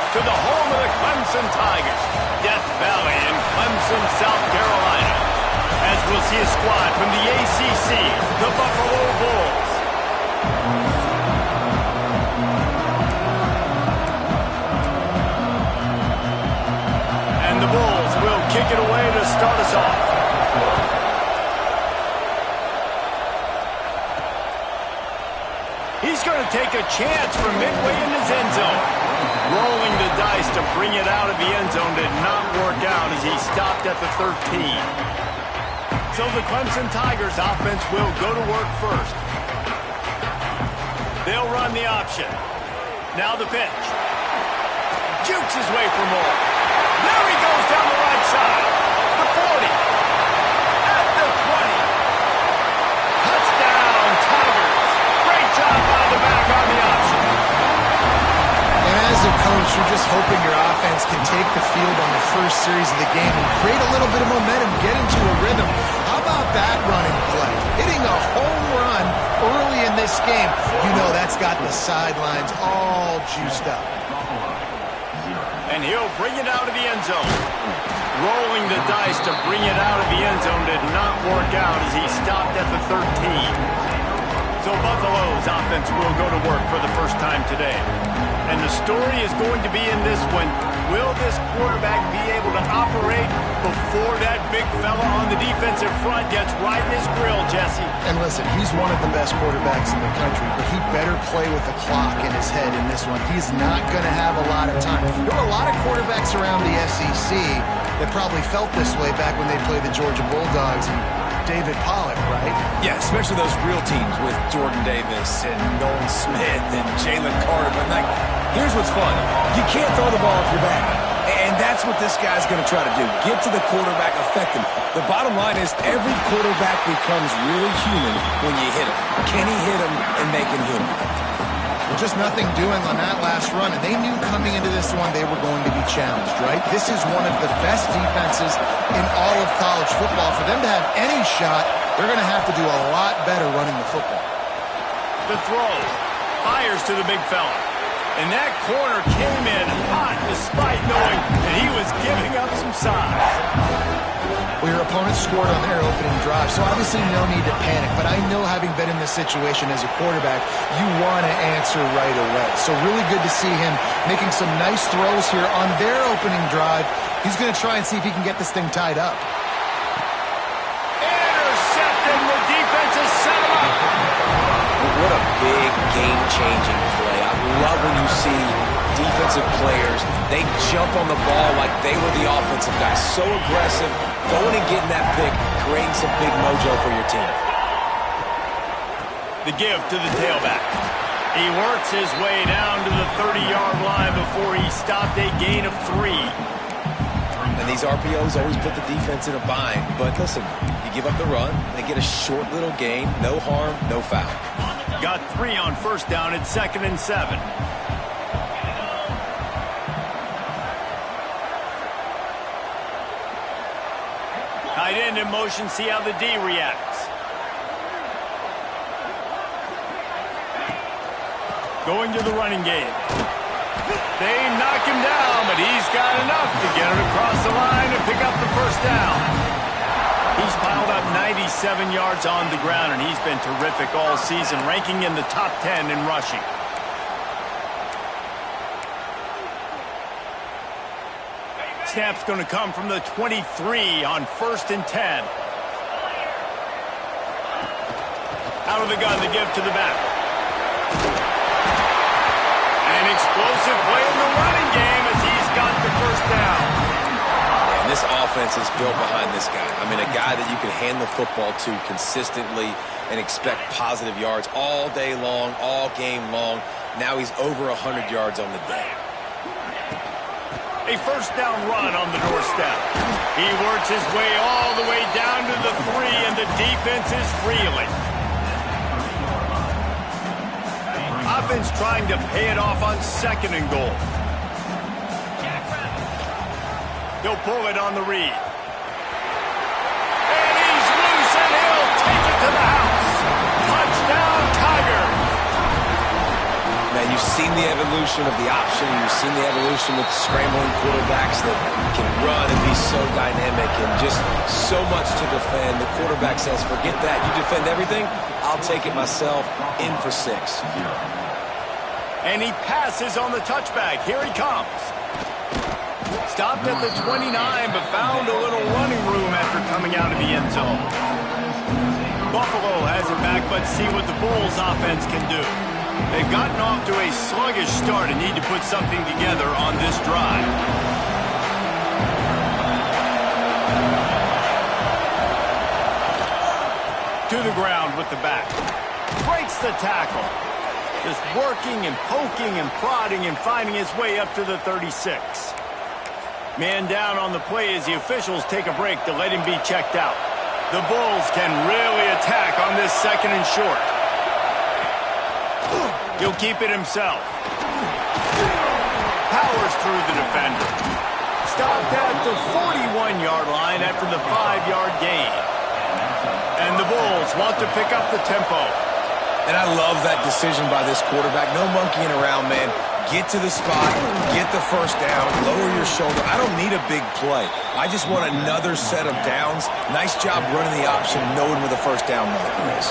to the home of the Clemson Tigers, Death Valley in Clemson, South Carolina, as we'll see a squad from the ACC, the Buffalo Bulls. And the Bulls will kick it away to start us off. He's going to take a chance from midway in his end zone. Rolling the dice to bring it out of the end zone did not work out as he stopped at the 13. So the Clemson Tigers offense will go to work first. They'll run the option. Now the pitch. Jukes his way for more. There he goes down the right side. The 40. At the 20. Touchdown, Tigers. Great job by the back on the option. And as a coach, you're just hoping your offense can take the field on the first series of the game and create a little bit of momentum, get into a rhythm. How about that running play? Hitting a home run early in this game. You know that's got the sidelines all juiced up. And he'll bring it out of the end zone. Rolling the dice to bring it out of the end zone did not work out as he stopped at the 13. So Buffalo's offense will go to work for the first time today. And the story is going to be in this one. Will this quarterback be able to operate before that big fella on the defensive front gets right in his grill, Jesse? And listen, he's one of the best quarterbacks in the country, but he better play with the clock in his head in this one. He's not going to have a lot of time. There were a lot of quarterbacks around the SEC that probably felt this way back when they played the Georgia Bulldogs and David Pollock, right? Yeah, especially those real teams with Jordan Davis and Nolan Smith and Jalen Carter. But, like, here's what's fun. You can't throw the ball off your back. And that's what this guy's going to try to do. Get to the quarterback, affect him. The bottom line is every quarterback becomes really human when you hit him. Can he hit him and make him human? Just nothing doing on that last run, and they knew coming into this one they were going to be challenged, right? This is one of the best defenses in all of college football. For them to have any shot, they're going to have to do a lot better running the football. The throw fires to the big fella. And that corner came in hot despite knowing that he was giving up some size. Well, your opponent scored on their opening drive, so obviously no need to panic. But I know, having been in this situation as a quarterback, you want to answer right away. So really good to see him making some nice throws here on their opening drive. He's going to try and see if he can get this thing tied up. Intercepted. The defense has set him up. What a big game-changing play. I love when you see defensive players, they jump on the ball like they were the offensive guys. So aggressive, going and getting that pick, creating some big mojo for your team. The give to the tailback. He works his way down to the 30-yard line before he stopped a gain of 3. And these RPOs always put the defense in a bind. But listen, you give up the run, they get a short little gain, no harm, no foul. Got 3 on first down at 2nd and 7. Tight end in motion, see how the D reacts. Going to the running game. They knock him down, but he's got enough to get it across the line and pick up the first down. He's piled up 97 yards on the ground, and he's been terrific all season, ranking in the top 10 in rushing. Snap's going to come from the 23 on 1st and 10. Out of the gun, the give to the back. An explosive play in the running game as he's got the first down. And this offense is built behind this guy. I mean, a guy that you can hand the football to consistently and expect positive yards all day long, all game long. Now he's over 100 yards on the day. A first down run on the doorstep. He works his way all the way down to the 3, and the defense is reeling. Offense trying to pay it off on 2nd and goal. He'll pull it on the read. And he's loose, and he'll take it to the house. Touchdown, Tigers. Now, you've seen the evolution of the option. You've seen the evolution with scrambling quarterbacks that can run and be so dynamic and just so much to defend. The quarterback says, forget that. You defend everything, I'll take it myself. In for 6. And he passes on the touchback. Here he comes. Stopped at the 29, but found a little running room after coming out of the end zone. Buffalo has it back. Let's see what the Bulls offense can do. They've gotten off to a sluggish start and need to put something together on this drive. To the ground with the back. Breaks the tackle. Just working and poking and prodding and finding his way up to the 36. Man down on the play as the officials take a break to let him be checked out. The Bulls can really attack on this 2nd and short. He'll keep it himself. Powers through the defender. Stopped at the 41-yard line after the 5-yard gain. And the Bulls want to pick up the tempo. And I love that decision by this quarterback. No monkeying around, man. Get to the spot, get the first down, lower your shoulder. I don't need a big play. I just want another set of downs. Nice job running the option, knowing where the first down marker is.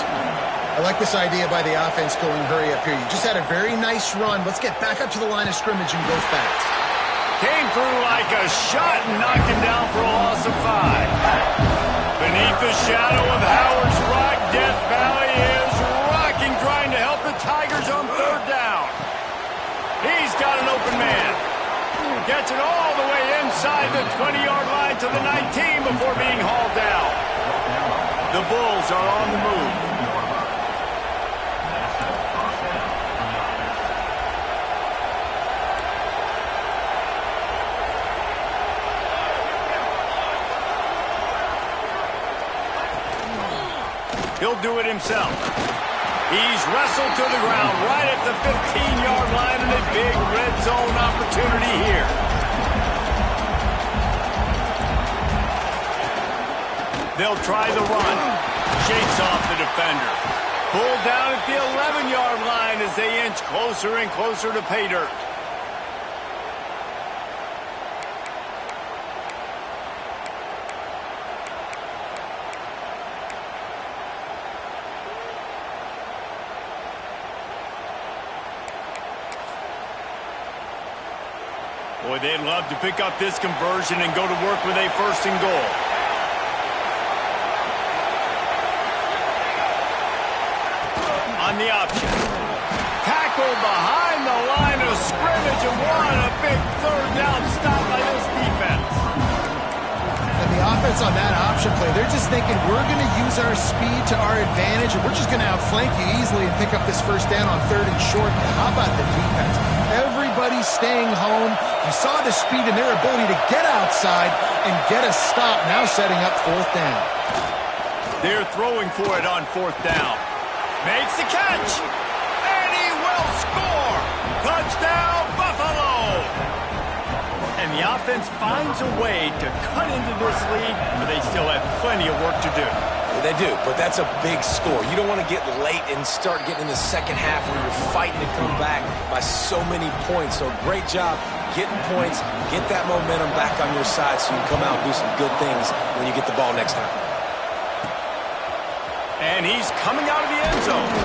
I like this idea by the offense going hurry up here. You just had a very nice run. Let's get back up to the line of scrimmage and go fast. Came through like a shot and knocked him down for a loss of 5. Beneath the shadow of Howard's Rock, Death Valley is rocking, trying to help the Tigers on 3rd down. He's got an open man. Gets it all the way inside the 20-yard line to the 19 before being hauled down. The Bulls are on the move. He'll do it himself. He's wrestled to the ground right at the 15-yard line and a big red zone opportunity here. They'll try the run. Shakes off the defender. Pulled down at the 11-yard line as they inch closer and closer to pay dirt. Boy, they'd love to pick up this conversion and go to work with a 1st and goal. On the option. Tackle behind the line of scrimmage, and what a big 3rd down stop by this defense. And the offense on that option play, they're just thinking we're going to use our speed to our advantage, and we're just going to outflank you easily and pick up this 1st down on 3rd and short. How about the defense? Everybody's staying home. You saw the speed and their ability to get outside and get a stop, now setting up 4th down. They're throwing for it on 4th down. Makes the catch, and he will score. Touchdown, Buffalo. And the offense finds a way to cut into this lead, but they still have plenty of work to do. They do, but that's a big score. You don't want to get late and start getting in the 2nd half where you're fighting to come back by so many points. So great job getting points, get that momentum back on your side so you can come out and do some good things when you get the ball next time. And he's coming out of the end zone.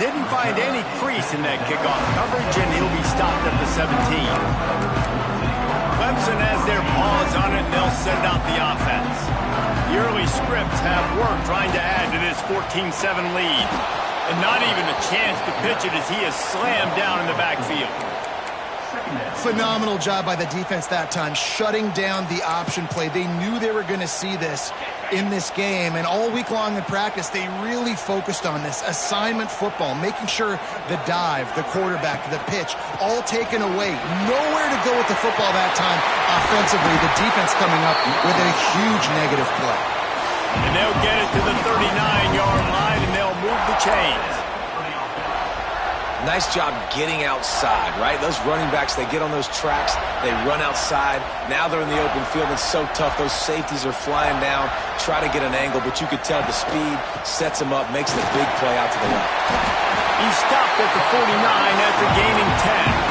Didn't find any crease in that kickoff coverage, and he'll be stopped at the 17. Clemson has their paws on it, and they'll send out the offense. The early scripts have worked trying to add to this 14-7 lead. And not even a chance to pitch it as he is slammed down in the backfield. Phenomenal job by the defense that time, shutting down the option play. They knew they were going to see this in this game, and all week long in practice, they really focused on this assignment football, making sure the dive, the quarterback, the pitch, all taken away. Nowhere to go with the football that time offensively. The defense coming up with a huge negative play. And they'll get it to the 39-yard line, and they'll move the chains. Nice job getting outside, right? Those running backs, they get on those tracks, they run outside. Now they're in the open field. It's so tough. Those safeties are flying down, try to get an angle, but you could tell the speed sets them up, makes the big play out to the left. He stopped at the 49 after gaining 10.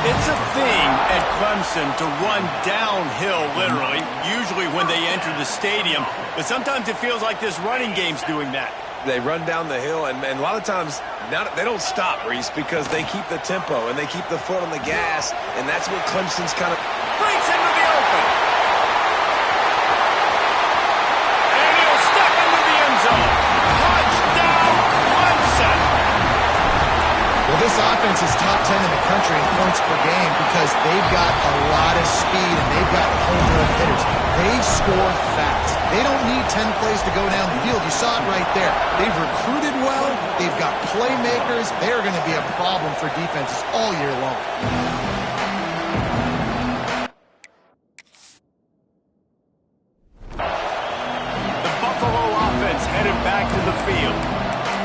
It's a thing at Clemson to run downhill, literally, usually when they enter the stadium. But sometimes it feels like this running game's doing that. They run down the hill, and a lot of times they don't stop, Reese, because they keep the tempo and they keep the foot on the gas, and that's what Clemson's kind of... Breaks into the open. And he'll step into the end zone. Touchdown, Clemson. Well, this offense is top 10 in the country in points per game because they've got a lot of speed and they've got home run hitters. They score fast. They don't need 10 plays to go down the field. You saw it right there. They've recruited well. They've got playmakers. They're going to be a problem for defenses all year long. The Buffalo offense headed back to the field.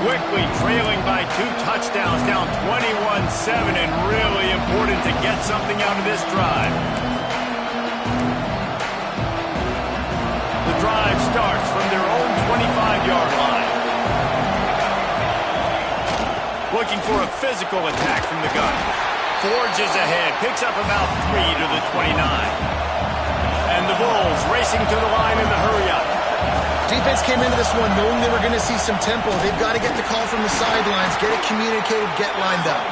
Quickly trailing by 2 touchdowns, down 21-7, and really important to get something out of this drive. The drive starts from their own 25-yard line. Looking for a physical attack from the gun. Forges ahead, picks up about 3 to the 29. And the Bulls racing to the line in the hurry-up. Defense came into this one knowing they were going to see some tempo. They've got to get the call from the sidelines, get it communicated, get lined up.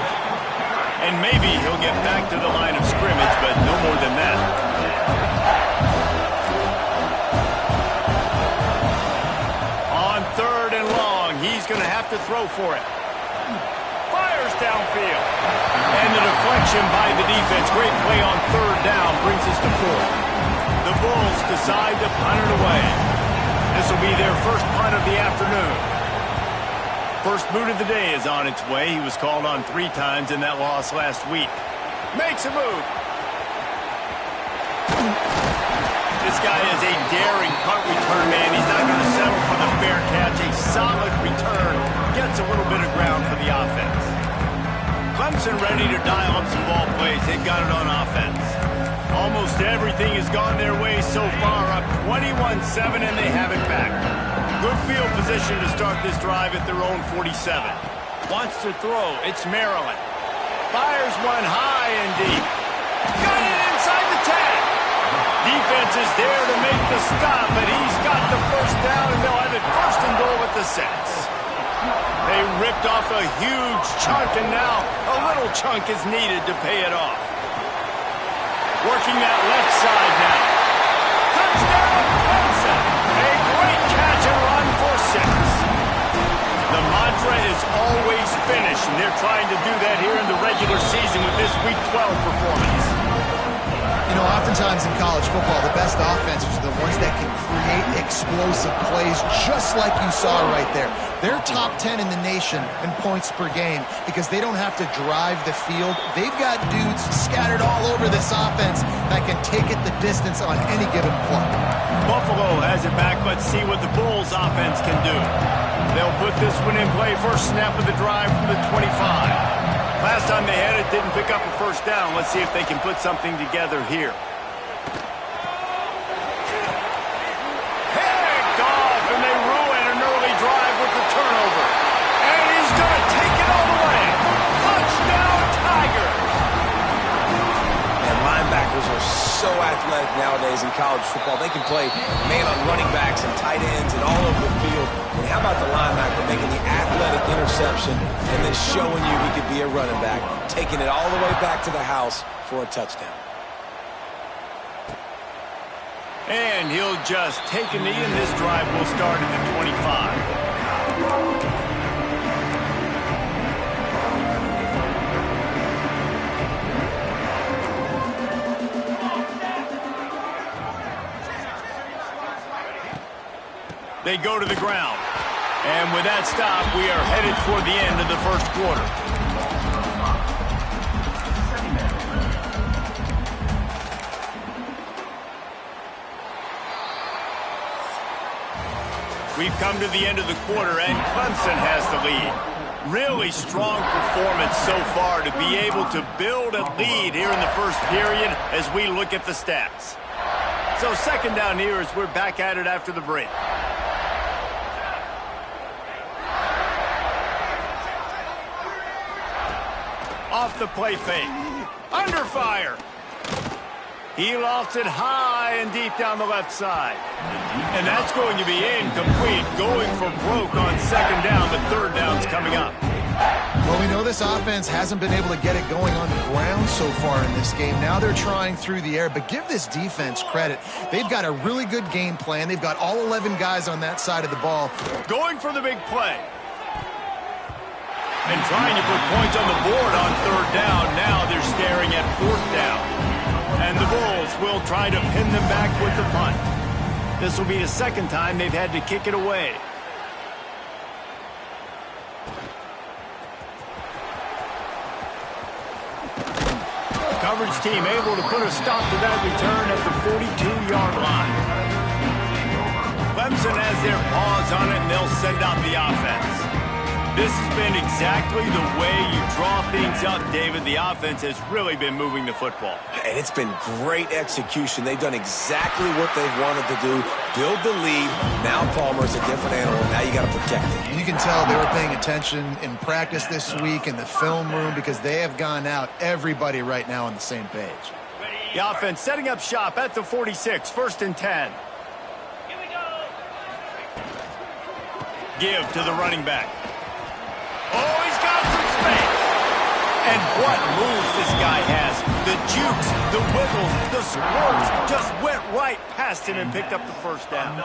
And maybe he'll get back to the line of scrimmage, but no more than that. On 3rd and long, he's going to have to throw for it. Fires downfield. And the deflection by the defense. Great play on 3rd down brings us to 4th. The Bulls decide to punt it away. This will be their first punt of the afternoon. First boot of the day is on its way. He was called on 3 times in that loss last week. Makes a move. This guy is a daring punt return man. He's not going to settle for the fair catch. A solid return. Gets a little bit of ground for the offense. Clemson ready to dial up some ball plays. They've got it on offense. Almost everything has gone their way so far, up 21-7, and they have it back. Good field position to start this drive at their own 47. Wants to throw. It's Maryland. Fires one high and deep. Got it inside the 10. Defense is there to make the stop, but he's got the first down, and they'll have it 1st and goal at the 6. They ripped off a huge chunk, and now a little chunk is needed to pay it off. Working that left side now. Touchdown, Clemson. A great catch and run for 6. The mantra is always finish, and they're trying to do that here in the regular season with this Week 12 performance. You know, oftentimes in college football, the best offenses are the ones that can create explosive plays, just like you saw right there. They're top 10 in the nation in points per game because they don't have to drive the field. They've got dudes scattered all over this offense that can take it the distance on any given play. Buffalo has it back. Let's see what the Bulls offense can do. They'll put this one in play. First snap of the drive from the 25. Last time they had it, didn't pick up a first down. Let's see if they can put something together here. Picked off, and they ruin an early drive with the turnover. And he's going to take it all the way. Touchdown, Tigers. And linebackers are so athletic nowadays in college football. They can play man on running backs and tight ends and all over the field. And how about the linebacker making the athletic interception and then showing you he could be a running back, taking it all the way back to the house for a touchdown. And he'll just take a knee, and this drive will start at the 25. They go to the ground. And with that stop, we are headed toward the end of the first quarter. We've come to the end of the quarter, and Clemson has the lead. Really strong performance so far to be able to build a lead here in the first period as we look at the stats. So 2nd down here as we're back at it after the break. Off the play fake. Under fire. He lofts it high and deep down the left side. And that's going to be incomplete. Going for broke on second down, but third down's coming up. Well, we know this offense hasn't been able to get it going on the ground so far in this game. Now they're trying through the air, but give this defense credit. They've got a really good game plan. They've got all 11 guys on that side of the ball. Going for the big play. And trying to put points on the board on third down. Now they're staring at fourth down. And the Bulls will try to pin them back with the punt. This will be the second time they've had to kick it away. Coverage team able to put a stop to that return at the 42-yard line. Clemson has their paws on it, and they'll send out the offense. This has been exactly the way you draw things up, David. The offense has really been moving the football. And it's been great execution. They've done exactly what they've wanted to do. Build the lead. Now Palmer's a different animal. Now you got to protect it. You can tell they were paying attention in practice this week in the film room because they have gone out, everybody right now on the same page. The offense setting up shop at the 46, 1st and 10. Give to the running back. Oh, he's got some space. And what moves this guy has. The jukes, the wiggles, the squirts just went right past him and picked up the first down.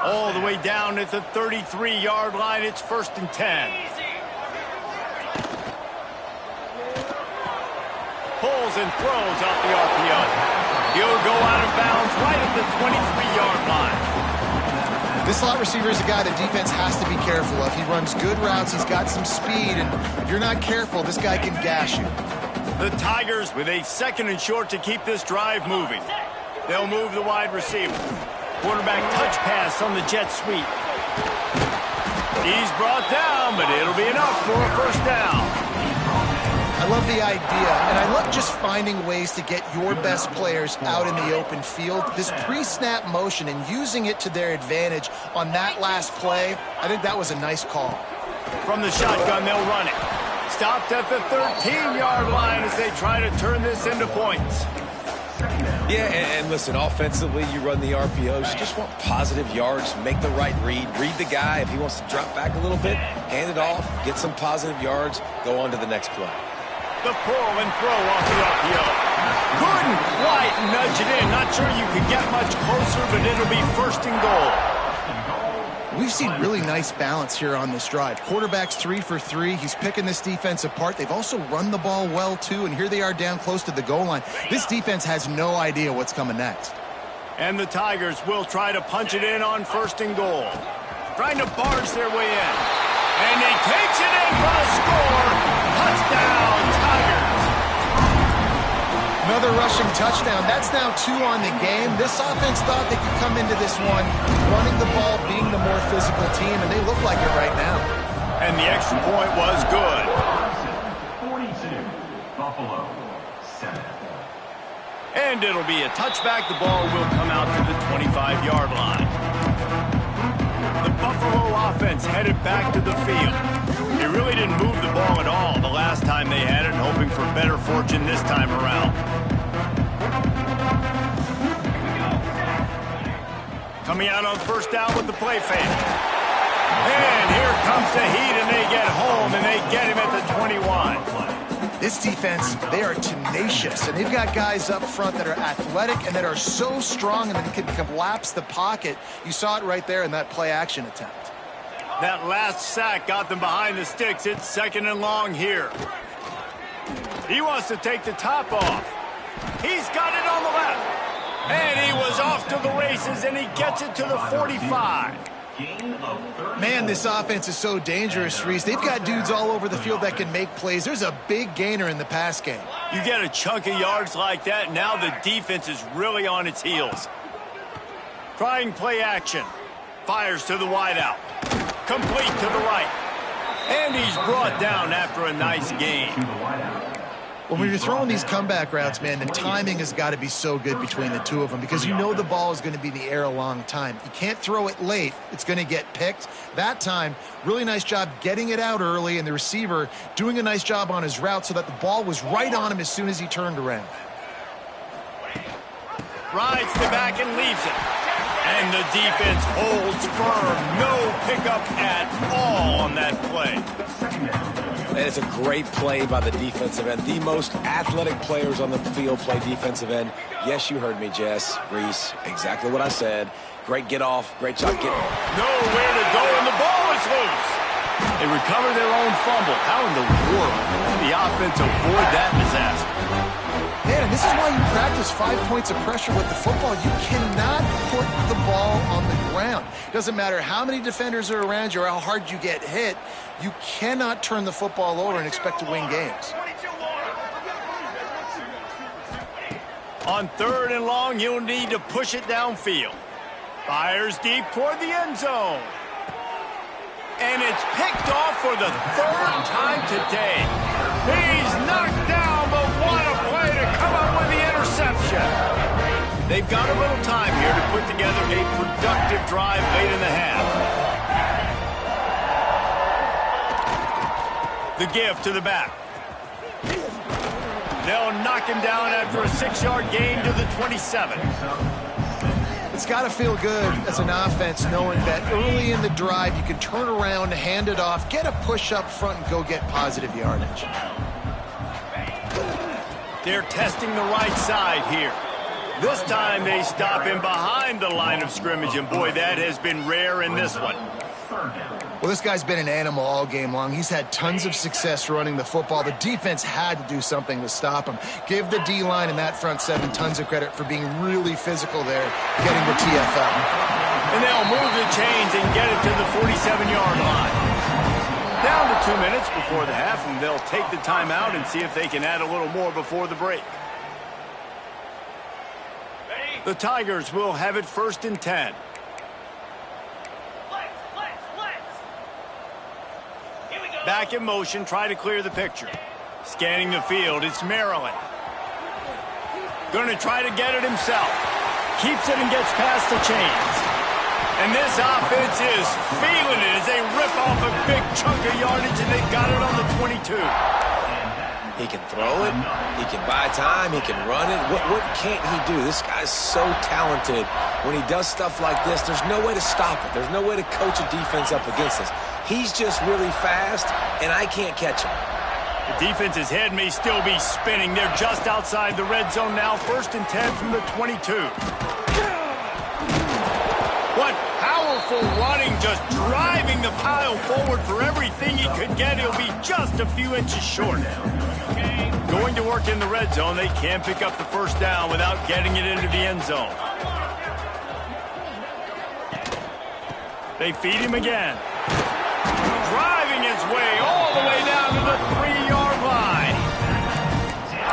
All the way down at the 33-yard line. It's 1st and 10. Pulls and throws off the RPO. He'll go out of bounds right at the 23-yard line. This slot receiver is a guy the defense has to be careful of. He runs good routes. He's got some speed, and if you're not careful, this guy can gash you. The Tigers with a 2nd and short to keep this drive moving. They'll move the wide receiver. Quarterback touch pass on the jet sweep. He's brought down, but it'll be enough for a first down. I love the idea, and I love just finding ways to get your best players out in the open field. This pre-snap motion and using it to their advantage on that last play, I think that was a nice call. From the shotgun, they'll run it. Stopped at the 13-yard line as they try to turn this into points. Yeah, and listen, offensively, you run the RPOs. You just want positive yards, make the right read. Read the guy. If he wants to drop back a little bit, hand it off, get some positive yards, go on to the next play. The pull and throw off the RPO. Couldn't quite nudge it in. Not sure you could get much closer, but it'll be 1st and goal. We've seen really nice balance here on this drive. Quarterback's 3 for 3. He's picking this defense apart. They've also run the ball well, too, and here they are down close to the goal line. This defense has no idea what's coming next. And the Tigers will try to punch it in on 1st and goal. Trying to barge their way in. And he takes it in for the score. Touchdown, Tigers. Another rushing touchdown. That's now 2 on the game. This offense thought they could come into this one running the ball, being the more physical team, and they look like it right now. And the extra point was good. 42, Buffalo, 7. And it'll be a touchback. The ball will come out to the 25-yard line. The Buffalo offense headed back to the field. They really didn't move the ball at all the last time they had it, hoping for better fortune this time around. Coming out on 1st down with the play fake. And here comes the heat, and they get home, and they get him at the 21. This defense, they are tenacious, and they've got guys up front that are athletic and that are so strong and that can collapse the pocket. You saw it right there in that play-action attempt. That last sack got them behind the sticks. It's 2nd and long here. He wants to take the top off. He's got it on the left. And he was off to the races, and he gets it to the 45. Man, this offense is so dangerous, Reese. They've got dudes all over the field that can make plays. There's a big gainer in the pass game. You get a chunk of yards like that, now the defense is really on its heels. Trying play action. Fires to the wideout. Complete to the right. And he's brought down after a nice gain. Well, when you're throwing these comeback routes, man, the timing has got to be so good between the two of them because you know the ball is going to be in the air a long time. You can't throw it late. It's going to get picked. That time, really nice job getting it out early, and the receiver doing a nice job on his route so that the ball was right on him as soon as he turned around. Rides the back and leaves it. And the defense holds firm. No pickup at all on that play. That is a great play by the defensive end. The most athletic players on the field play defensive end. Yes, you heard me, Jess, Reese. Exactly what I said. Great get off. Great job getting. Nowhere to go, and the ball is loose. They recover their own fumble. How in the world did the offense avoid that disaster? Man, and this is why you practice 5 points of pressure with the football. You cannot put the ball on the ground. Doesn't matter how many defenders are around you or how hard you get hit. You cannot turn the football over and expect to win games. On 3rd and long, he'll need to push it downfield. Fires deep toward the end zone. And it's picked off for the 3rd time today. He's knocked down, but what a play to come up with the interception. They've got a little time here to put together a productive drive late in the half. The give to the back. They'll knock him down after a 6-yard gain to the 27. It's got to feel good as an offense knowing that early in the drive you can turn around, hand it off, get a push up front, and go get positive yardage. They're testing the right side here. This time they stop him behind the line of scrimmage, and boy, that has been rare in this one. Well, this guy's been an animal all game long. He's had tons of success running the football. The defense had to do something to stop him. Give the D-line and that front seven tons of credit for being really physical there, getting the TFL. And they'll move the chains and get it to the 47-yard line. Down to 2 minutes before the half, and they'll take the timeout and see if they can add a little more before the break. The Tigers will have it 1st and 10. Back in motion, try to clear the picture. Scanning the field, it's Maryland. Going to try to get it himself. Keeps it and gets past the chains. And this offense is feeling it as they rip off a big chunk of yardage, and they got it on the 22. He can throw it. He can buy time. He can run it. What can't he do? This guy's so talented. When he does stuff like this, there's no way to stop it. There's no way to coach a defense up against this. He's just really fast, and I can't catch him. The defense's head may still be spinning. They're just outside the red zone now. 1st and 10 from the 22. What powerful running, just driving the pile forward for everything he could get. He'll be just a few inches short. Going to work in the red zone. They can't pick up the 1st down without getting it into the end zone. They feed him again. Driving his way all the way down to the 3-yard line.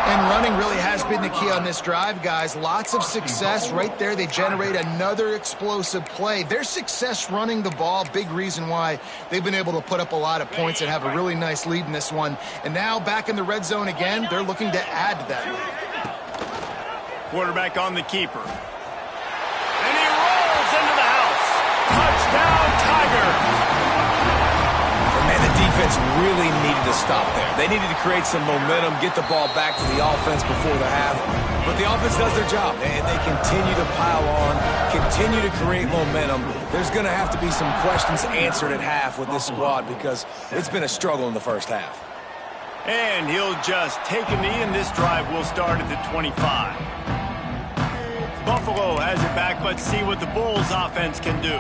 And running really has been the key on this drive, guys. Lots of success right there. They generate another explosive play. Their success running the ball, big reason why they've been able to put up a lot of points and have a really nice lead in this one. And now back in the red zone again, they're looking to add to that lead. Quarterback on the keeper. And he rolls into the house. Touchdown, Tiger. Man, the defense really needed to stop there. They needed to create some momentum, get the ball back to the offense before the half. But the offense does their job, and they continue to pile on, continue to create momentum. There's going to have to be some questions answered at half with this squad because it's been a struggle in the 1st half. And he'll just take a knee, and this drive will start at the 25. Buffalo has it back. Let's see what the Bulls offense can do.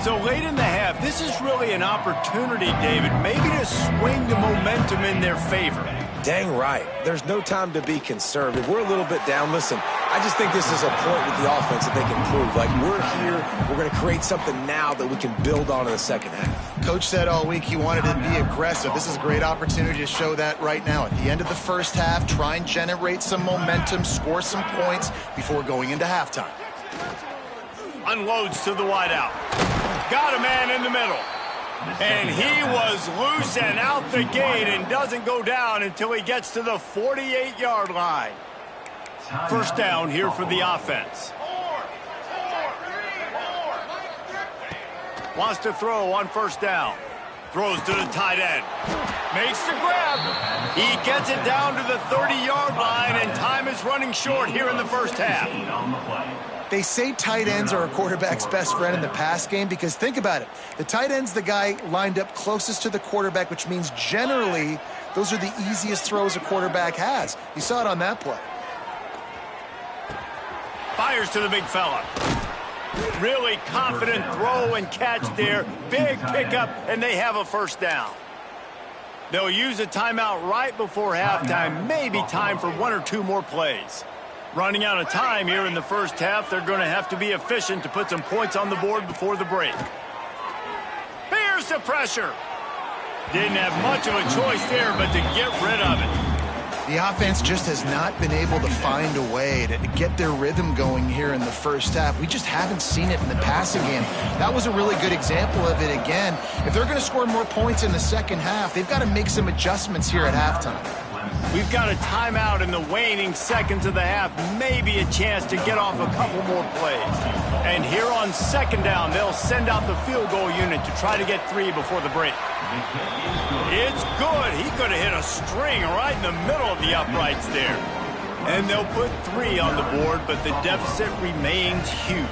So late in the half, this is really an opportunity, David, maybe to swing the momentum in their favor. Dang right. There's no time to be conservative. We're a little bit down. Listen, I just think this is a point with the offense that they can prove. Like, we're here, we're going to create something now that we can build on in the 2nd half. Coach said all week he wanted to be aggressive. This is a great opportunity to show that right now. At the end of the 1st half, try and generate some momentum, score some points before going into halftime. Unloads to the wideout. Got a man in the middle. And he was loose and out the gate and doesn't go down until he gets to the 48-yard line. First down here for the offense. Wants to throw on first down. Throws to the tight end. Makes the grab. He gets it down to the 30-yard line, and time is running short here in the first half. They say tight ends are a quarterback's best friend in the pass game because think about it. The tight end's the guy lined up closest to the quarterback, which means generally those are the easiest throws a quarterback has. You saw it on that play. Fires to the big fella. Really confident throw and catch there. Big pickup, and they have a first down. They'll use a timeout right before halftime. Maybe time for one or two more plays. Running out of time here in the first half. They're going to have to be efficient to put some points on the board before the break. Here's the pressure. Didn't have much of a choice there, but to get rid of it. The offense just has not been able to find a way to get their rhythm going here in the first half. We just haven't seen it in the passing game. That was a really good example of it again. If they're going to score more points in the second half, they've got to make some adjustments here at halftime. We've got a timeout in the waning seconds of the half. Maybe a chance to get off a couple more plays. And here on second down, they'll send out the field goal unit to try to get 3 before the break. It's good. He could have hit a string right in the middle of the uprights there. And they'll put 3 on the board, but the deficit remains huge.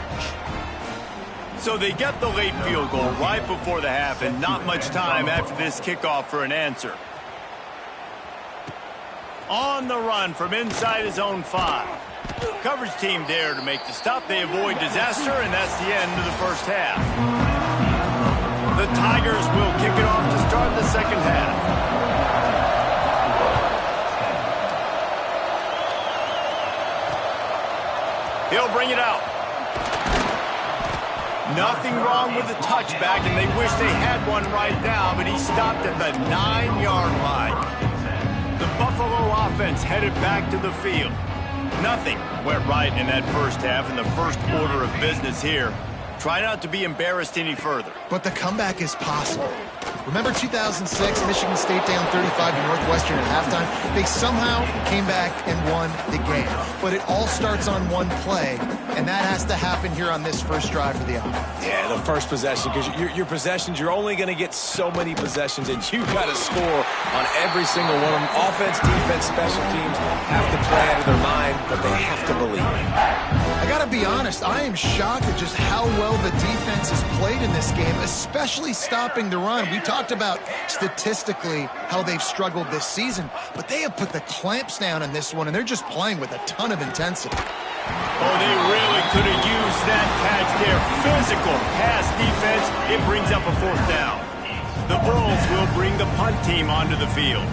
So they get the late field goal right before the half, and not much time after this kickoff for an answer. On the run from inside his own 5. Coverage team there to make the stop. They avoid disaster, and that's the end of the first half. The Tigers will kick it off to start the second half. He'll bring it out. Nothing wrong with the touchback, and they wish they had one right now, but he stopped at the 9-yard line. The Buffalo offense headed back to the field. Nothing went right in that first half, and the first order of business here. Try not to be embarrassed any further. But the comeback is possible. Remember 2006, Michigan State down 35 to Northwestern at halftime? They somehow came back and won the game. But it all starts on one play, and that has to happen here on this first drive for the offense. Yeah, the first possession, because your possessions, you're only going to get so many possessions, and you've got to score on every single one of them. Offense, defense, special teams have to play out of their mind, but they have to believe. I got to be honest, I am shocked at just how well the defense has played in this game, especially stopping the run. We talked about statistically how they've struggled this season, but they have put the clamps down in this one, and they're just playing with a ton of intensity. Oh, they really could have used that catch there. Physical pass defense. It brings up a fourth down. The Bulls will bring the punt team onto the field.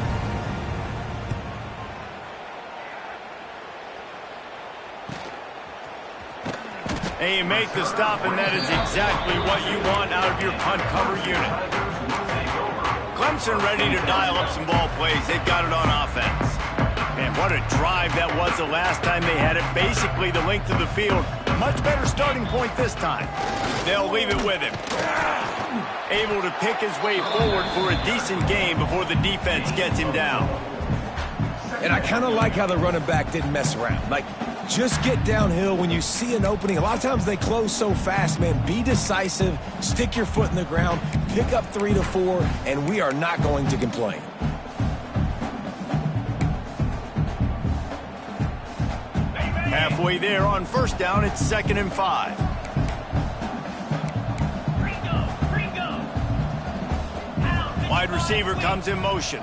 And you make the stop, and that is exactly what you want out of your punt cover unit. Clemson ready to dial up some ball plays. They've got it on offense. Man, what a drive that was the last time they had it. Basically the length of the field. Much better starting point this time. They'll leave it with him. Able to pick his way forward for a decent game before the defense gets him down. And I kind of like how the running back didn't mess around. Like, just get downhill when you see an opening. A lot of times they close so fast, man. Be decisive, stick your foot in the ground, pick up 3 to 4, and we are not going to complain. Halfway there on first down, it's 2nd and 5. Wide receiver comes in motion.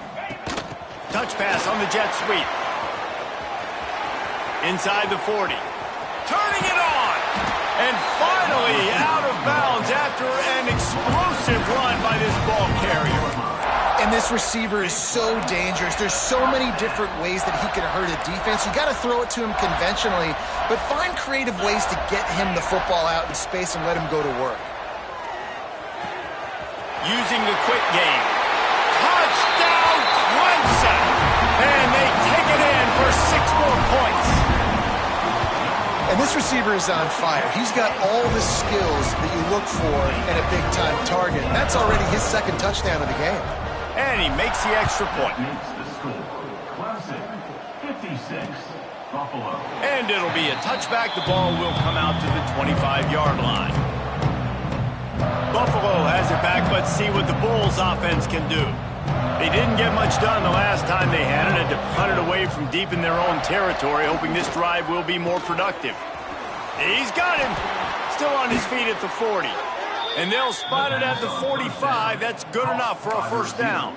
Touch pass on the jet sweep. Inside the 40. Turning it on. And finally out of bounds after an explosive run by this ball carrier. And this receiver is so dangerous. There's so many different ways that he can hurt a defense. You got to throw it to him conventionally, but find creative ways to get him the football out in space and let him go to work. Using the quick game. Touchdown Clemson! And they take it in for 6 more points. And this receiver is on fire. He's got all the skills that you look for in a big-time target. That's already his second touchdown of the game. And he makes the extra point. Makes the score. Clemson, 56, Buffalo. And it'll be a touchback. The ball will come out to the 25-yard line. Buffalo has it back. Let's see what the Bulls offense can do. They didn't get much done the last time they had it. Had to punt it away from deep in their own territory, hoping this drive will be more productive. He's got him. Still on his feet at the 40. And they'll spot it at the 45. That's good enough for a first down.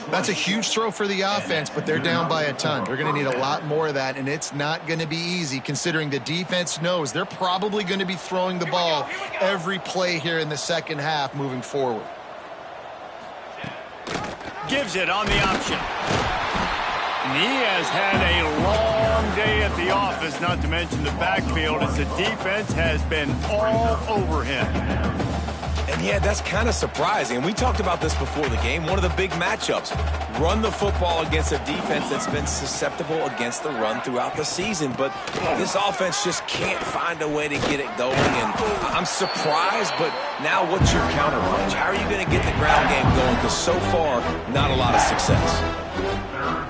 That's a huge throw for the offense, but they're down by a ton. They're going to need a lot more of that, and it's not going to be easy considering the defense knows they're probably going to be throwing the ball every play here in the second half moving forward. Gives it on the option. And he has had a long day at the office, not to mention the backfield, as the defense has been all over him. And yeah, that's kind of surprising. And we talked about this before the game. One of the big matchups. Run the football against a defense that's been susceptible against the run throughout the season. But this offense just can't find a way to get it going. And I'm surprised, but now what's your counterpunch? How are you going to get the ground game going? Because so far, not a lot of success.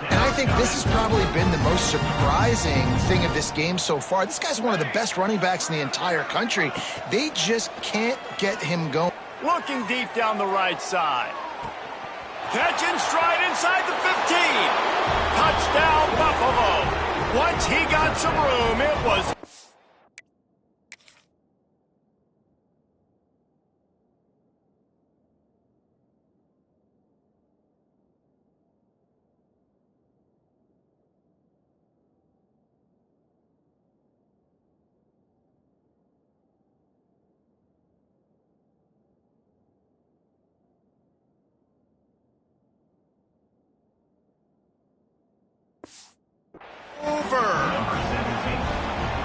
And I think this has probably been the most surprising thing of this game so far. This guy's one of the best running backs in the entire country. They just can't get him going. Looking deep down the right side. Catch in stride inside the 15. Touchdown, Buffalo. Once he got some room, it was...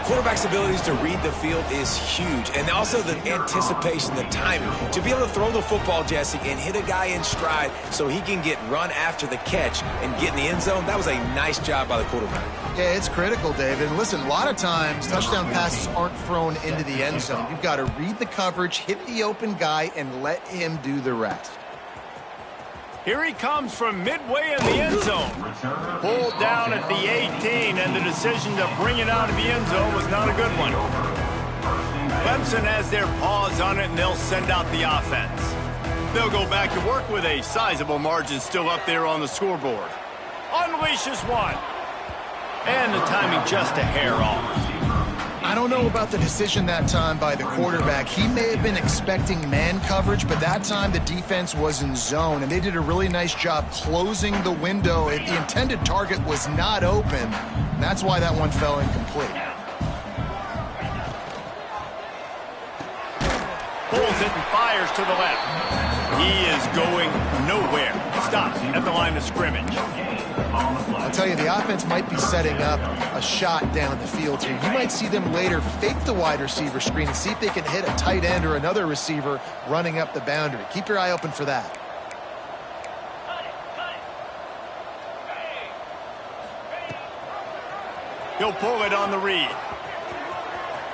Quarterback's abilities to read the field is huge, and also the anticipation, the timing. To be able to throw the football, Jesse, and hit a guy in stride so he can get run after the catch and get in the end zone, that was a nice job by the quarterback. Yeah, it's critical, David. And listen, a lot of times touchdown passes aren't thrown into the end zone. You've got to read the coverage, hit the open guy, and let him do the rest. Here he comes from midway in the end zone. Pulled down at the 18, and the decision to bring it out of the end zone was not a good one. Clemson has their paws on it, and they'll send out the offense. They'll go back to work with a sizable margin still up there on the scoreboard. Unleashes one. And the timing just a hair off. I don't know about the decision that time by the quarterback. He may have been expecting man coverage, but that time the defense was in zone, and they did a really nice job closing the window. The intended target was not open, and that's why that one fell incomplete. Pulls it and fires to the left. He is going nowhere. Stops at the line of scrimmage. I'll tell you, the offense might be setting up a shot down the field here. You might see them later fake the wide receiver screen and see if they can hit a tight end or another receiver running up the boundary. Keep your eye open for that. He'll pull it on the read.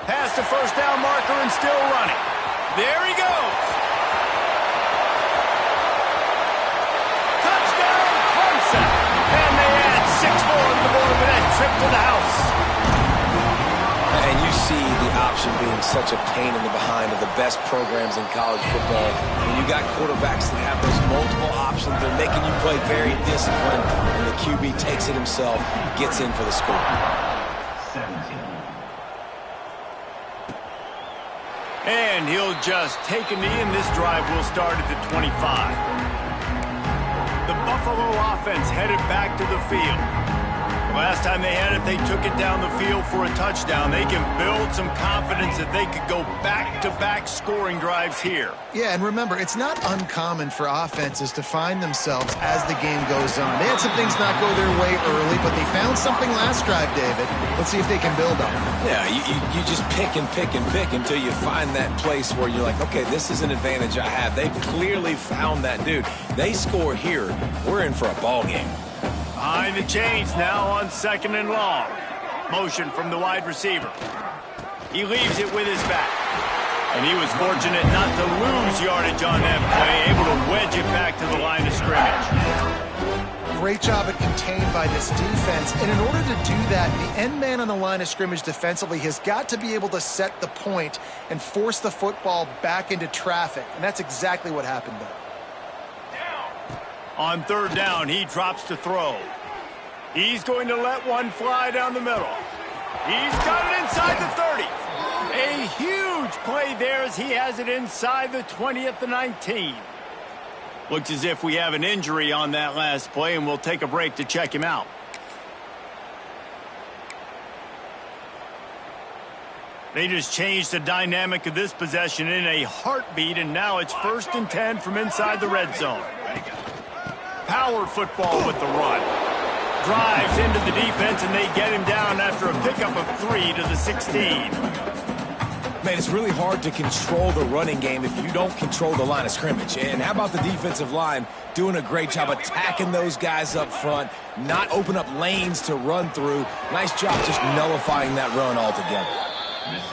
Past the first down marker and still running. There he goes. Touchdown, Clemson. And they add 6 more to the board with that trip to the house. And you see the option being such a pain in the behind of the best programs in college football. When you got quarterbacks that have those multiple options, they're making you play very disciplined, and the QB takes it himself, gets in for the score. 17. And he'll just take a knee, and this drive will start at the 25. The Buffalo offense headed back to the field. Last time they had it, they took it down the field for a touchdown. They can build some confidence that they could go back-to-back scoring drives here. Yeah, and remember, it's not uncommon for offenses to find themselves as the game goes on. They had some things not go their way early, but they found something last drive, David. Let's see if they can build on it. Yeah, you just pick and pick and pick until you find that place where you're like, okay, this is an advantage I have. They've clearly found that dude. They score here, we're in for a ball game. Behind the chains now on 2nd and long. Motion from the wide receiver. He leaves it with his back. And he was fortunate not to lose yardage on that play, able to wedge it back to the line of scrimmage. Great job at contained by this defense. And in order to do that, the end man on the line of scrimmage defensively has got to be able to set the point and force the football back into traffic. And that's exactly what happened there. On third down, he drops to throw. He's going to let one fly down the middle. He's got it inside the 30. A huge play there as he has it inside the 20 at the 19. Looks as if we have an injury on that last play, and we'll take a break to check him out. They just changed the dynamic of this possession in a heartbeat, and now it's 1st and 10 from inside the red zone. Power football with the run. Drives into the defense, and they get him down after a pickup of 3 to the 16. Man, it's really hard to control the running game if you don't control the line of scrimmage. And how about the defensive line doing a great job attacking those guys up front, not open up lanes to run through. Nice job just nullifying that run altogether.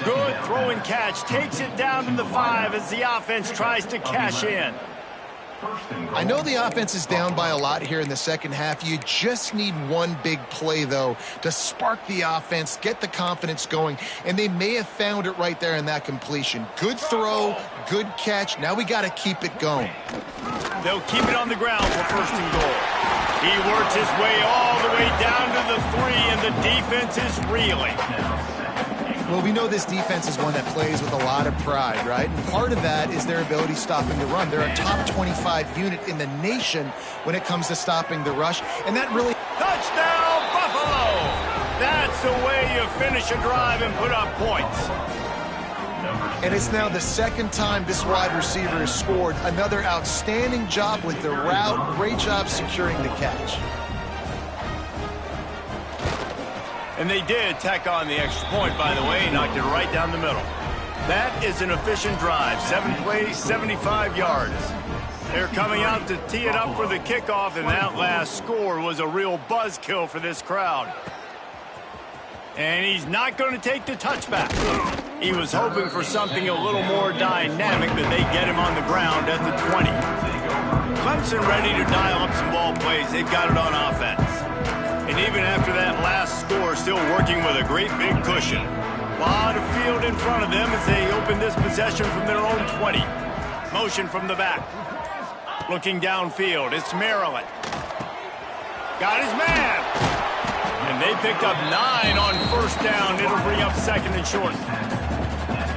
Good throw and catch. Takes it down to the 5 as the offense tries to cash in. I know the offense is down by a lot here in the second half. You just need one big play, though, to spark the offense, get the confidence going, and they may have found it right there in that completion. Good throw, good catch. Now we got to keep it going. They'll keep it on the ground for 1st and goal. He works his way all the way down to the 3, and the defense is reeling. Well, we know this defense is one that plays with a lot of pride, right? And part of that is their ability stopping the run. They're a top 25 unit in the nation when it comes to stopping the rush, and that really... Touchdown, Buffalo! That's the way you finish a drive and put up points. And it's now the 2nd time this wide receiver has scored. Another outstanding job with the route. Great job securing the catch. And they did tack on the extra point, by the way, knocked it right down the middle. That is an efficient drive. 7 plays, 75 yards. They're coming out to tee it up for the kickoff, and that last score was a real buzzkill for this crowd. And he's not going to take the touchback. He was hoping for something a little more dynamic, but they get him on the ground at the 20. Clemson ready to dial up some ball plays. They've got it on offense. And even after that last score, still working with a great big cushion. A lot of field in front of them as they open this possession from their own 20. Motion from the back. Looking downfield, it's Maryland. Got his man. And they picked up 9 on 1st down. It'll bring up 2nd and short.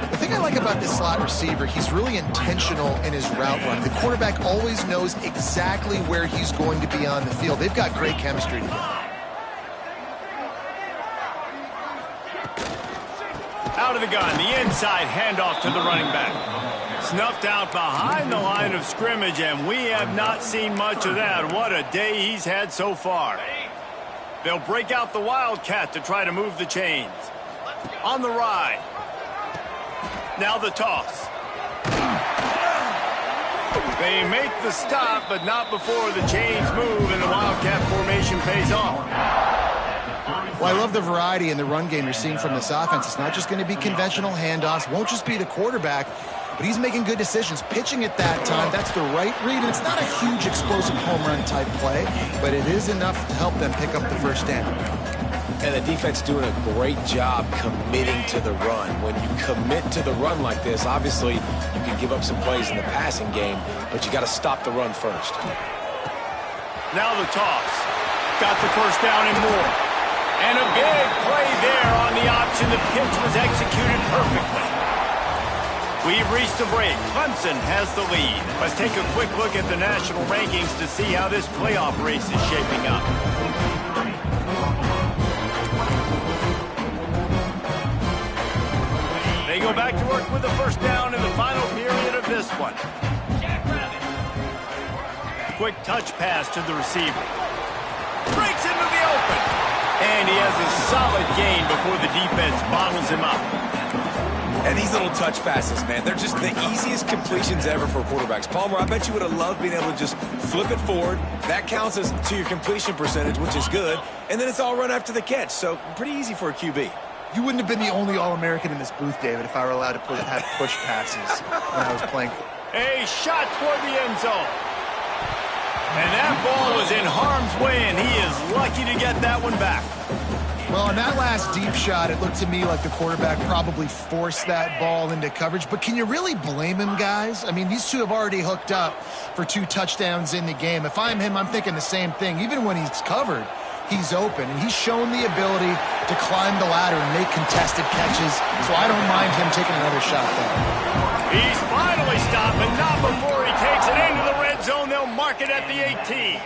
The thing I like about this slot receiver, he's really intentional in his route run. The quarterback always knows exactly where he's going to be on the field. They've got great chemistry together. Out of the gun, the inside handoff to the running back. Snuffed out behind the line of scrimmage, and we have not seen much of that. What a day he's had so far. They'll break out the Wildcat to try to move the chains. On the ride. Now the toss. They make the stop, but not before the chains move and the Wildcat formation pays off. Well, I love the variety in the run game you're seeing from this offense. It's not just going to be conventional handoffs. Won't just be the quarterback, but he's making good decisions. Pitching at that time, that's the right read. And it's not a huge explosive home run type play, but it is enough to help them pick up the 1st down. And the defense doing a great job committing to the run. When you commit to the run like this, obviously you can give up some plays in the passing game, but you got to stop the run first. Now the toss. Got the 1st down and more. And a big play there on the option. The pitch was executed perfectly. We've reached a break. Clemson has the lead. Let's take a quick look at the national rankings to see how this playoff race is shaping up. They go back to work with the 1st down in the final period of this one. Quick touch pass to the receiver. Breaks into the open. And he has a solid gain before the defense bottles him up. And these little touch passes, man, they're just the easiest completions ever for quarterbacks. Palmer, I bet you would have loved being able to just flip it forward. That counts as to your completion percentage, which is good. And then it's all run after the catch, so pretty easy for a QB. You wouldn't have been the only All-American in this booth, David, if I were allowed to have push passes when I was playing. A shot toward the end zone. And that ball was in harm's way, and he is lucky to get that one back. Well, on that last deep shot, it looked to me like the quarterback probably forced that ball into coverage. But can you really blame him, guys? I mean, these two have already hooked up for 2 touchdowns in the game. If I'm him, I'm thinking the same thing. Even when he's covered, he's open. And he's shown the ability to climb the ladder and make contested catches. So I don't mind him taking another shot there. He's finally stopped, but not before he takes it into the red zone. They'll mark it at the 18.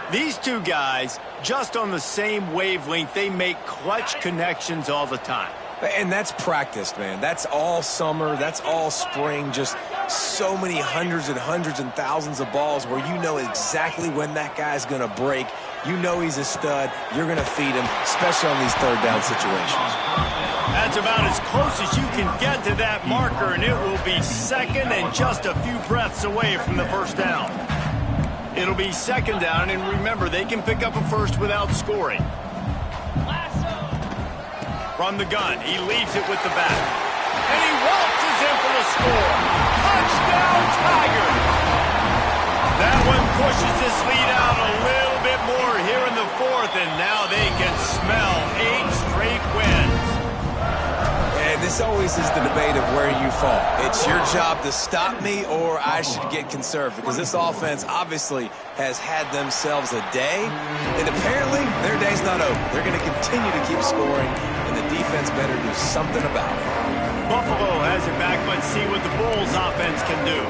These two guys, just on the same wavelength, they make clutch connections all the time. And that's practiced, man. That's all summer. That's all spring. Just so many hundreds and thousands of balls where you know exactly when that guy's going to break. You know he's a stud. You're going to feed him, especially on these third down situations. That's about as close as you can get to that marker, and it will be second and just a few breaths away from the first down. It'll be second down, and remember, they can pick up a first without scoring. From the gun, he leaves it with the back. And he waltzes in for the score. Touchdown, Tigers! That one pushes this lead out a little bit more here in the fourth, and now they can smell 8 straight wins. And this always is the debate of where you fall. It's your job to stop me, or I should get conserved, because this offense obviously has had themselves a day, and apparently their day's not over. They're going to continue to keep scoring, and the defense better do something about it. Buffalo has it back. Let's see what the Bulls offense can do.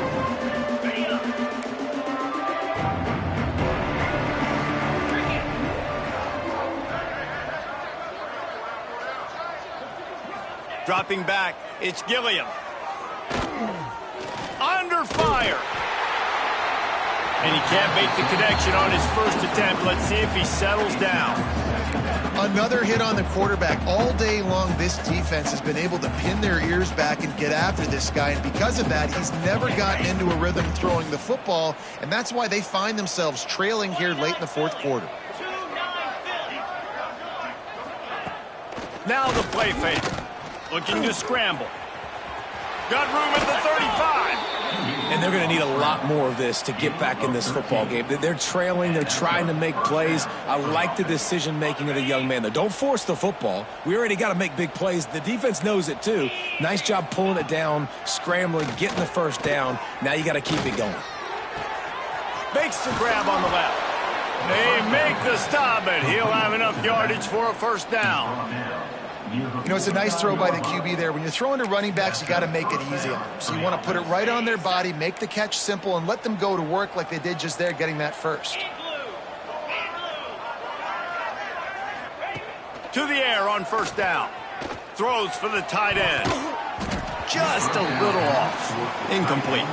Dropping back, it's Gilliam. Under fire. And he can't make the connection on his first attempt. Let's see if he settles down. Another hit on the quarterback. All day long, this defense has been able to pin their ears back and get after this guy. And because of that, he's never gotten into a rhythm throwing the football. And that's why they find themselves trailing here late in the fourth quarter. Now the play fake. Looking to scramble. Got room at the 35. And they're going to need a lot more of this to get back in this football game. They're trailing. They're trying to make plays. I like the decision-making of the young man, though. Don't force the football. We already got to make big plays. The defense knows it, too. Nice job pulling it down, scrambling, getting the first down. Now you got to keep it going. Makes the grab on the left. They make the stop, but he'll have enough yardage for a first down. You know, it's a nice throw by the QB there. When you're throwing to running backs, you got to make it easy on them. So you want to put it right on their body, make the catch simple, and let them go to work like they did just there, getting that first. To the air on first down. Throws for the tight end. Just a little off. Incomplete.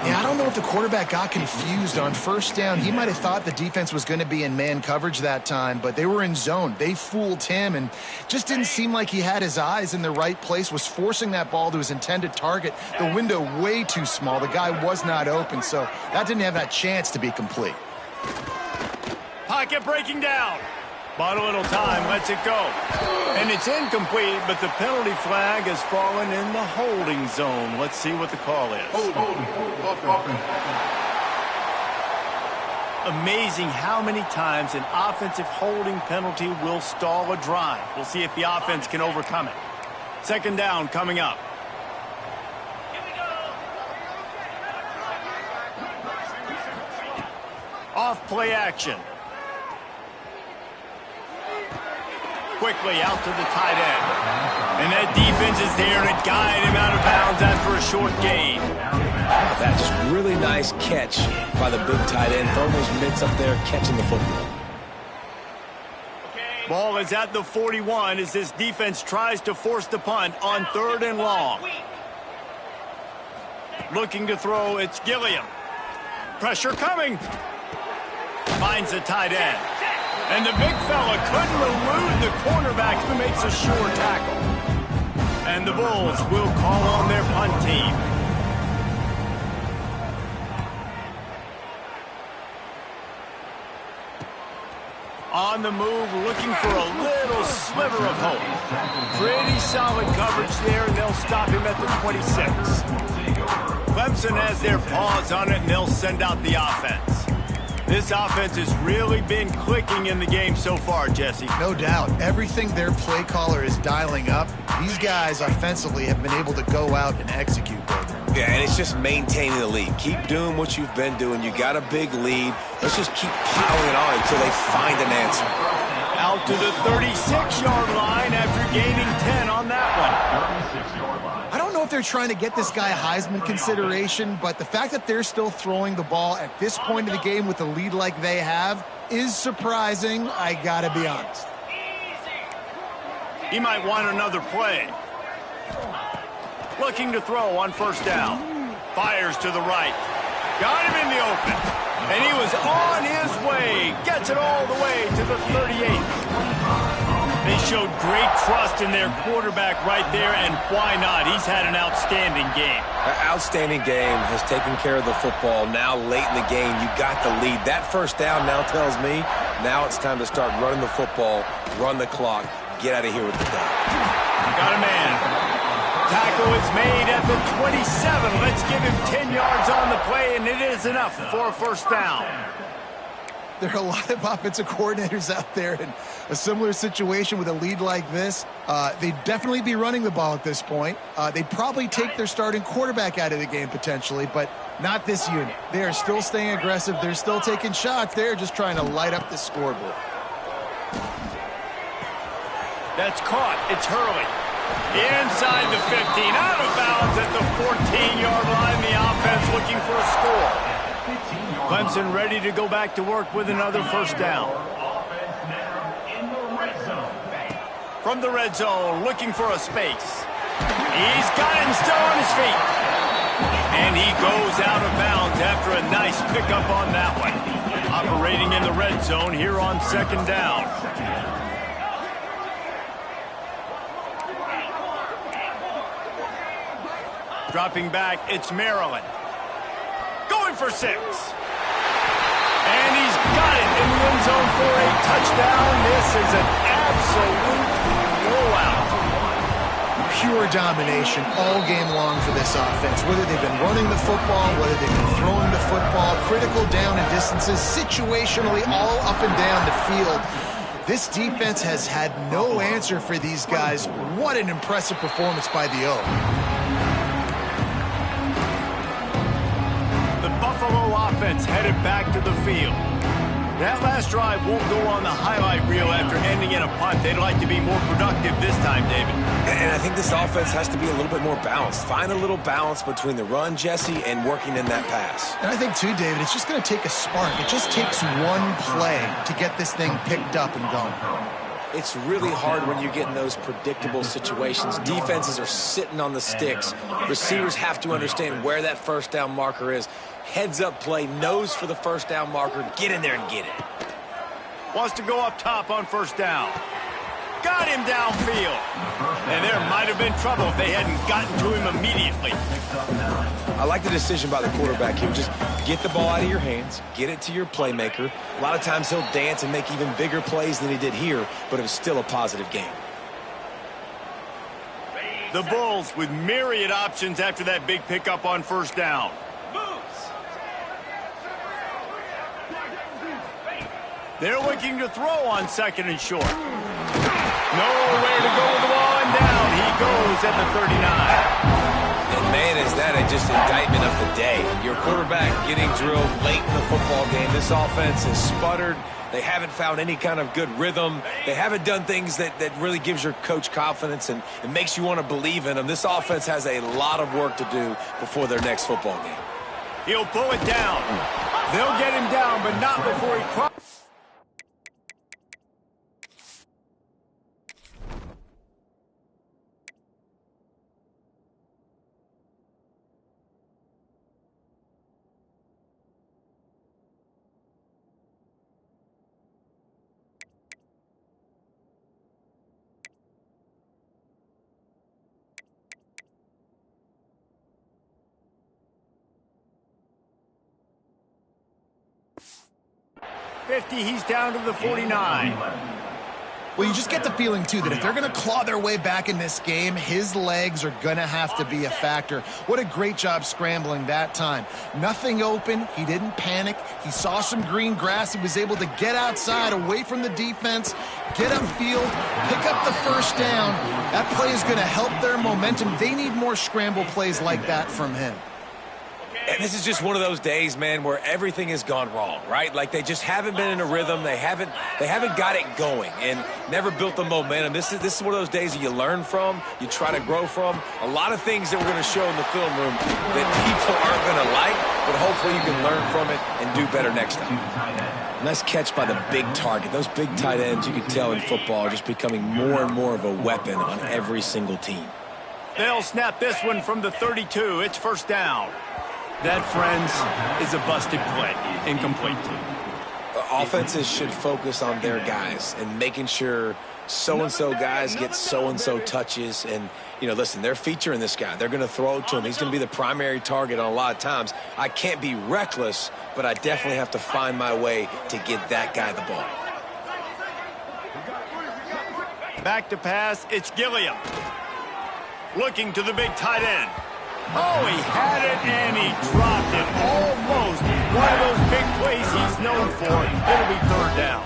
Yeah, I don't know if the quarterback got confused on first down. He might have thought the defense was going to be in man coverage that time, but they were in zone. They fooled him and just didn't seem like he had his eyes in the right place, was forcing that ball to his intended target. The window way too small. The guy was not open, so that didn't have that chance to be complete. Pocket breaking down. But a little time, lets it go. And it's incomplete, but the penalty flag has fallen in the holding zone. Let's see what the call is. Amazing how many times an offensive holding penalty will stall a drive. We'll see if the offense can overcome it. Second down coming up. Off play action. Quickly out to the tight end. And that defense is there to guide him out of bounds after a short gain. That's just really nice catch by the big tight end. Throwing those mitts up there, catching the football. Ball is at the 41 as this defense tries to force the punt on third and long. Looking to throw, it's Gilliam. Pressure coming. Finds the tight end. And the big fella couldn't elude the cornerback who makes a sure tackle. And the Bulls will call on their punt team. On the move, looking for a little sliver of hope. Pretty solid coverage there, and they'll stop him at the 26. Clemson has their paws on it, and they'll send out the offense. This offense has really been clicking in the game so far, Jesse. No doubt. Everything their play caller is dialing up, these guys offensively have been able to go out and execute. Yeah, and it's just maintaining the lead. Keep doing what you've been doing. You got a big lead. Let's just keep piling it on until they find an answer. Out to the 36-yard line after gaining 10 on that one. I don't know if they're trying to get this guy Heisman consideration, but the fact that they're still throwing the ball at this point of the game with a lead like they have is surprising, I gotta be honest. He might want another play. Looking to throw on first down. Fires to the right. Got him in the open. And he was on his way. Gets it all the way to the 38. They showed great trust in their quarterback right there, and why not? He's had an outstanding game. An outstanding game, has taken care of the football. Now late in the game, you got the lead. That first down now tells me now it's time to start running the football, run the clock, get out of here with the day. Got a man. Tackle is made at the 27. Let's give him 10 yards on the play, and it is enough for a first down. There are a lot of offensive coordinators out there in a similar situation with a lead like this. They'd definitely be running the ball at this point. They'd probably take their starting quarterback out of the game potentially, but not this unit. They are still staying aggressive. They're still taking shots. They're just trying to light up the scoreboard. That's caught. It's Hurley. Inside the 15, out of bounds at the 14-yard line. The offense looking for a score. Clemson ready to go back to work with another first down. From the red zone, looking for a space. He's got him still on his feet. And he goes out of bounds after a nice pickup on that one. Operating in the red zone here on second down. Dropping back, it's Maryland. Going for 6. And he's got it in the end zone for a touchdown. This is an absolute blowout. Pure domination all game long for this offense. Whether they've been running the football, whether they've been throwing the football, critical down and distances, situationally all up and down the field. This defense has had no answer for these guys. What an impressive performance by the O. Buffalo offense headed back to the field. That last drive won't go on the highlight reel after ending in a punt. They'd like to be more productive this time, David. And I think this offense has to be a little bit more balanced. Find a little balance between the run, Jesse, and working in that pass. And I think, too, David, it's just going to take a spark. It just takes one play to get this thing picked up and going. It's really hard when you get in those predictable situations. Defenses are sitting on the sticks. Receivers have to understand where that first down marker is. Heads-up play, nose for the first down marker. Get in there and get it. Wants to go up top on first down. Got him downfield. And there might have been trouble if they hadn't gotten to him immediately. I like the decision by the quarterback here. Just get the ball out of your hands, get it to your playmaker. A lot of times he'll dance and make even bigger plays than he did here, but it was still a positive game. The Bulls with myriad options after that big pickup on first down. They're looking to throw on second and short. Nowhere to go with the ball, and down he goes at the 39. And man, is that just indictment of the day. Your quarterback getting drilled late in the football game. This offense has sputtered. They haven't found any kind of good rhythm. They haven't done things that really gives your coach confidence and it makes you want to believe in them. This offense has a lot of work to do before their next football game. He'll pull it down. They'll get him down, but not before he crosses. 50, he's down to the 49. Well, you just get the feeling, too, that if they're going to claw their way back in this game, his legs are going to have to be a factor. What a great job scrambling that time. Nothing open. He didn't panic. He saw some green grass. He was able to get outside, away from the defense, get upfield, pick up the first down. That play is going to help their momentum. They need more scramble plays like that from him. And this is just one of those days, man, where everything has gone wrong, right? Like they just haven't been in a rhythm. They haven't got it going and never built the momentum. This is one of those days that you learn from, you try to grow from. A lot of things that we're going to show in the film room that people aren't going to like, but hopefully you can learn from it and do better next time. Nice catch by the big target. Those big tight ends, you can tell in football, are just becoming more and more of a weapon on every single team. They'll snap this one from the 32. It's first down. That, friends, is a busted play. Incomplete. Offenses should focus on their guys and making sure so-and-so guys get so-and-so touches. And, you know, listen, they're featuring this guy. They're going to throw it to him. He's going to be the primary target on a lot of times. I can't be reckless, but I definitely have to find my way to get that guy the ball. Back to pass, it's Gilliam. Looking to the big tight end. Oh, he had it and he dropped it. Almost one of those big plays he's known for. It'll be third down.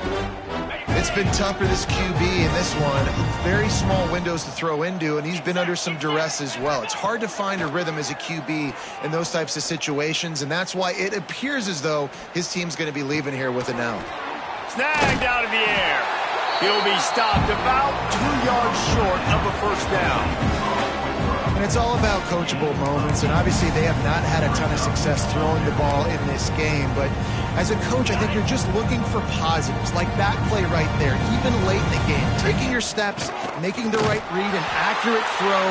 It's been tough for this QB in this one. Very small windows to throw into, and he's been under some duress as well. It's hard to find a rhythm as a QB in those types of situations, and that's why it appears as though his team's going to be leaving here with an L. Snagged out of the air. He'll be stopped about 2 yards short of a first down. And it's all about coachable moments, and obviously they have not had a ton of success throwing the ball in this game. But as a coach, I think you're just looking for positives, like that play right there, even late in the game. Taking your steps, making the right read, an accurate throw,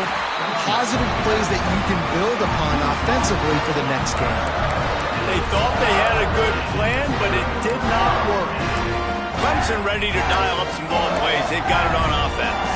positive plays that you can build upon offensively for the next game. They thought they had a good plan, but it did not work. Clemson ready to dial up some ball plays. They've got it on offense.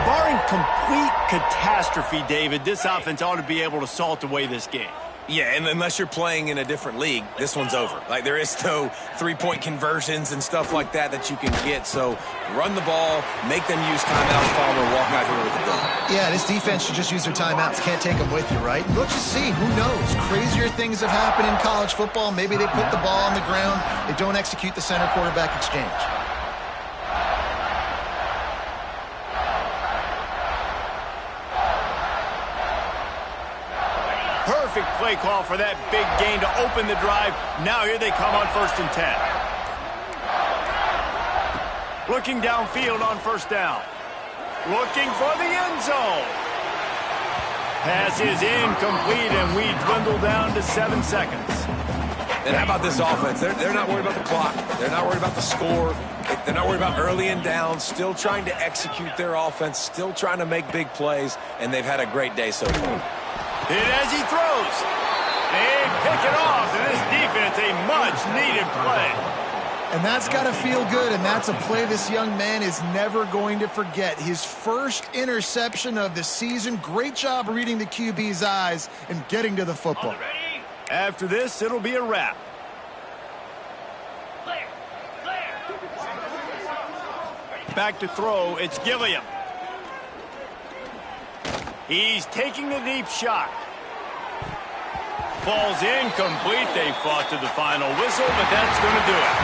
Barring complete catastrophe, David, this offense ought to be able to salt away this game. Yeah, and unless you're playing in a different league, this one's over. Like, there is no three-point conversions and stuff like that you can get. So run the ball, make them use timeouts, Palmer, walk out here with a goal. Yeah, this defense should just use their timeouts. Can't take them with you, right? We'll just see. Who knows? Crazier things have happened in college football. Maybe they put the ball on the ground. They don't execute the center quarterback exchange. Perfect play call for that big gain to open the drive. Now here they come on 1st and 10. Looking downfield on first down. Looking for the end zone. Pass is incomplete, and we dwindle down to 7 seconds. And how about this offense? They're not worried about the clock. They're not worried about the score. They're not worried about early and down. Still trying to execute their offense. Still trying to make big plays, and they've had a great day so far. Hit as he throws. They pick it off, and this defense, a much-needed play. And that's got to feel good, and that's a play this young man is never going to forget. His first interception of the season. Great job reading the QB's eyes and getting to the football. After this, it'll be a wrap. Back to throw, it's Gilliam. He's taking the deep shot. Ball's incomplete. They fought to the final whistle, but that's going to do it.